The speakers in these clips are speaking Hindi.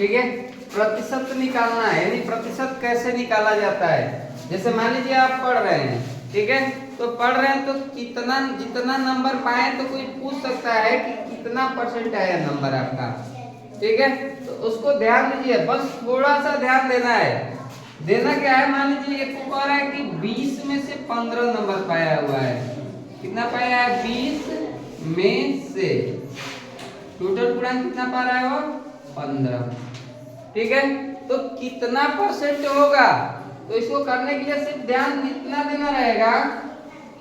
ठीक है। प्रतिशत निकालना है, यानी प्रतिशत कैसे निकाला जाता है। जैसे मान लीजिए आप पढ़ रहे हैं, ठीक है, तो पढ़ रहे हैं तो कितना जितना नंबर पाए तो कोई पूछ सकता है कि कितना परसेंट आया नंबर आपका, ठीक है। तो उसको ध्यान दीजिए, बस थोड़ा सा ध्यान देना है। देना क्या है, मान लीजिए एक को कह रहा है कि 20 में से 15 नंबर पाया हुआ है। कितना पाया है, 20 में से टोटल पूर्णांक कितना पा रहा है वो, 15, ठीक है। तो कितना परसेंट होगा, तो इसको करने के लिए सिर्फ ध्यान इतना देना रहेगा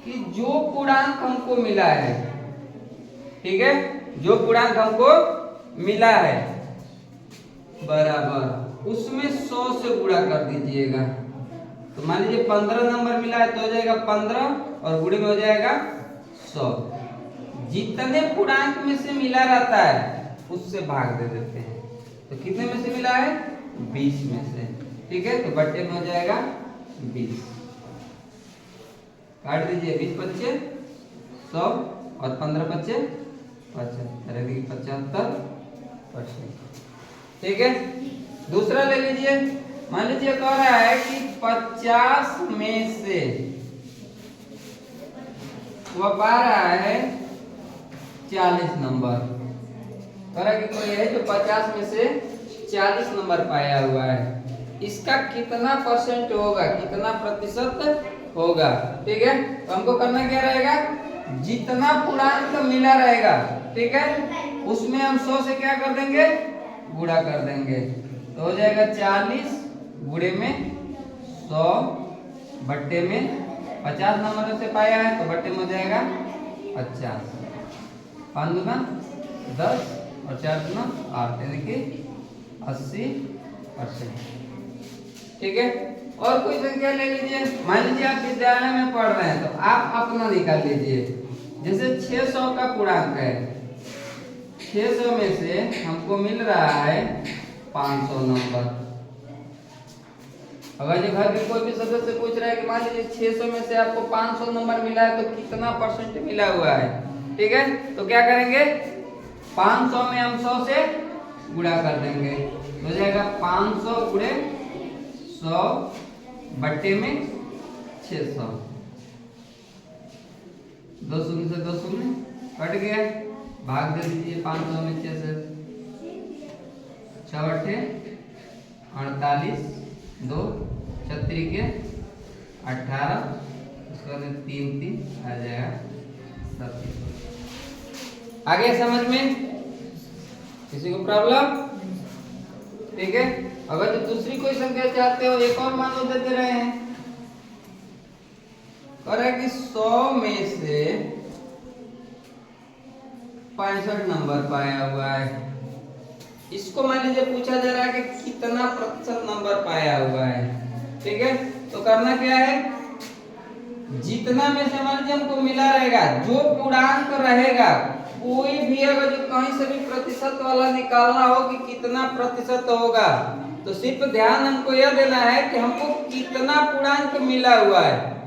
कि जो पूर्णांक हमको मिला है, ठीक है, जो पूर्णांक हमको मिला है बराबर उसमें 100 से गुणा कर दीजिएगा। तो मान लीजिए 15 नंबर मिला है तो हो जाएगा 15 और गुणे में हो जाएगा 100। जितने पूर्णांक में से मिला रहता है उससे भाग दे देते हैं। तो कितने में से मिला है, 20 में से, ठीक है। तो बट्टे में हो जाएगा 20, काट दीजिए, 20 बच्चे 100 और 15 बच्चे 75, 75%, ठीक है। दूसरा ले लीजिए, मान लीजिए कह रहा है कि 50 में से वो पा रहा है 40 नंबर। कह रहा है कि कोई है जो 50 में से 40 नंबर पाया हुआ है, इसका कितना परसेंट होगा, कितना प्रतिशत होगा, ठीक है। तो हमको करना क्या रहेगा, जितना पूर्णांक मिला रहेगा, ठीक है, उसमें हम 100 से क्या कर देंगे, गुणा कर देंगे। तो हो जाएगा 40 गुणे में 100 बट्टे में 50 नंबर से पाया है तो बट्टे में हो जाएगा 50। 5 दूना 10 और 4 दूना 8, यानी कि 80%, ठीक है। और कोई संख्या ले लीजिए, मान लीजिए आप विद्यालय में पढ़ रहे हैं तो आप अपना निकाल लीजिए। जैसे 600 का पूर्णांक है, 600 में से हमको मिल रहा है 500 नंबर। अगर जो घर के कोई भी सदस्य पूछ रहा है कि मान लीजिए 600 में से आपको 500 नंबर मिला है तो कितना परसेंट मिला हुआ है, ठीक है। तो क्या करेंगे, 500 में हम 100 से गुणा कर देंगे, हो जाएगा 500 गुणे 100 बट्टे में 600। 2 शून्य से 2 शून्य कट गया, भाग दे दीजिए 500 में 6 से, 6 अट्ठे 48, 2 36 के 18, उसके बाद 3 3 आ जाएगा 37। आगे समझ में किसी को प्रॉब्लम, ठीक है। अगर जो दूसरी कोई संख्या चाहते हो, एक और मान लो देते रहे हैं, कह रहा है कि 100 में से 65 नंबर पाया हुआ है। इसको मान लीजिए पूछा जा रहा है कि कितना प्रतिशत नंबर पाया हुआ है, ठीक है। तो करना क्या है, जितना में से मान लीजिए हमको मिला रहेगा, जो पूर्णांक रहेगा, कोई भी अगर जो कहीं से भी प्रतिशत वाला निकालना हो कि कितना प्रतिशत होगा, तो सिर्फ ध्यान हमको यह देना है कि हमको कितना पूर्णांक मिला हुआ है।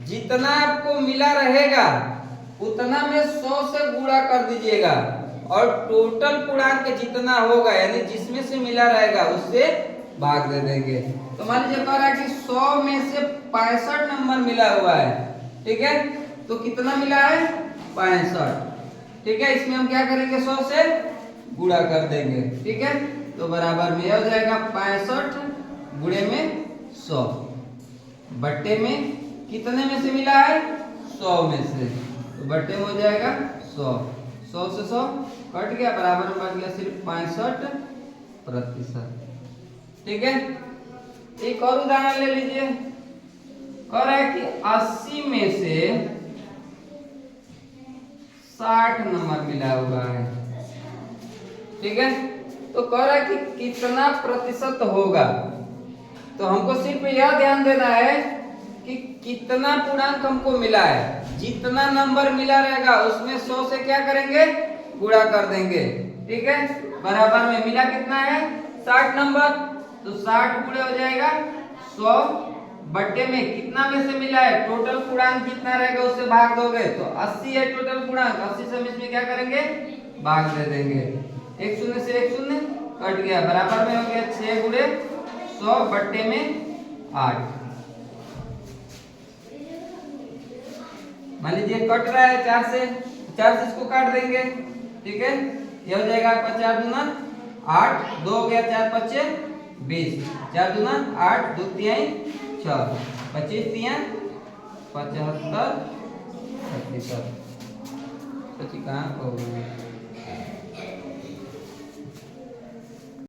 जितना आपको मिला रहेगा उतना में 100 से गुणा कर दीजिएगा और टोटल पूर्णांक जितना होगा, यानी जिसमें से मिला रहेगा उससे भाग दे देंगे। तो मान लीजिए कह रहा है कि 100 में से 65 नंबर मिला हुआ है, ठीक है। तो कितना मिला है, 65, ठीक है। इसमें हम क्या करेंगे, 100 से गुणा कर देंगे, ठीक है। तो बराबर में हो जाएगा 65 गुणे में 100 बट्टे में कितने में से मिला है, 100 में से, तो बट्टे में हो जाएगा 100। 100 से 100 कट गया, बराबर में बच गया सिर्फ 65%, ठीक है। एक और उदाहरण ले लीजिए, कह रहा है कि 80 में से 60 नंबर मिला हुआ है, ठीक है। तो कह रहा है कि कितना प्रतिशत होगा। तो हमको सिर्फ यह ध्यान देना है कि कितना पूर्णांक हमको मिला है, जितना नंबर मिला रहेगा उसमें 100 से क्या करेंगे, गुणा कर देंगे, ठीक है। बराबर में मिला कितना है, 60 नंबर, तो 60 गुणे हो जाएगा 100 बट्टे में कितना में से मिला है, टोटल पूर्णांक कितना रहेगा उससे भाग दोगे, तो 80 है टोटल पूर्णांक, 80 से हम इसमें क्या करेंगे, भाग दे देंगे। 1 शून्य से 1 शून्य कट कट गया, बराबर में हो गया 6 गुणे 100 बट्टे में 8। मान लीजिए कट रहा है 4 से इसको काट देंगे, ठीक है। ये हो जाएगा आपका 4 दूना 8, 2 हो गया 4 पच्चे 20, 4 दूना 8, 2 तिहाई 6, 25 तिया 75, 37 પછી कहाँ कहूँ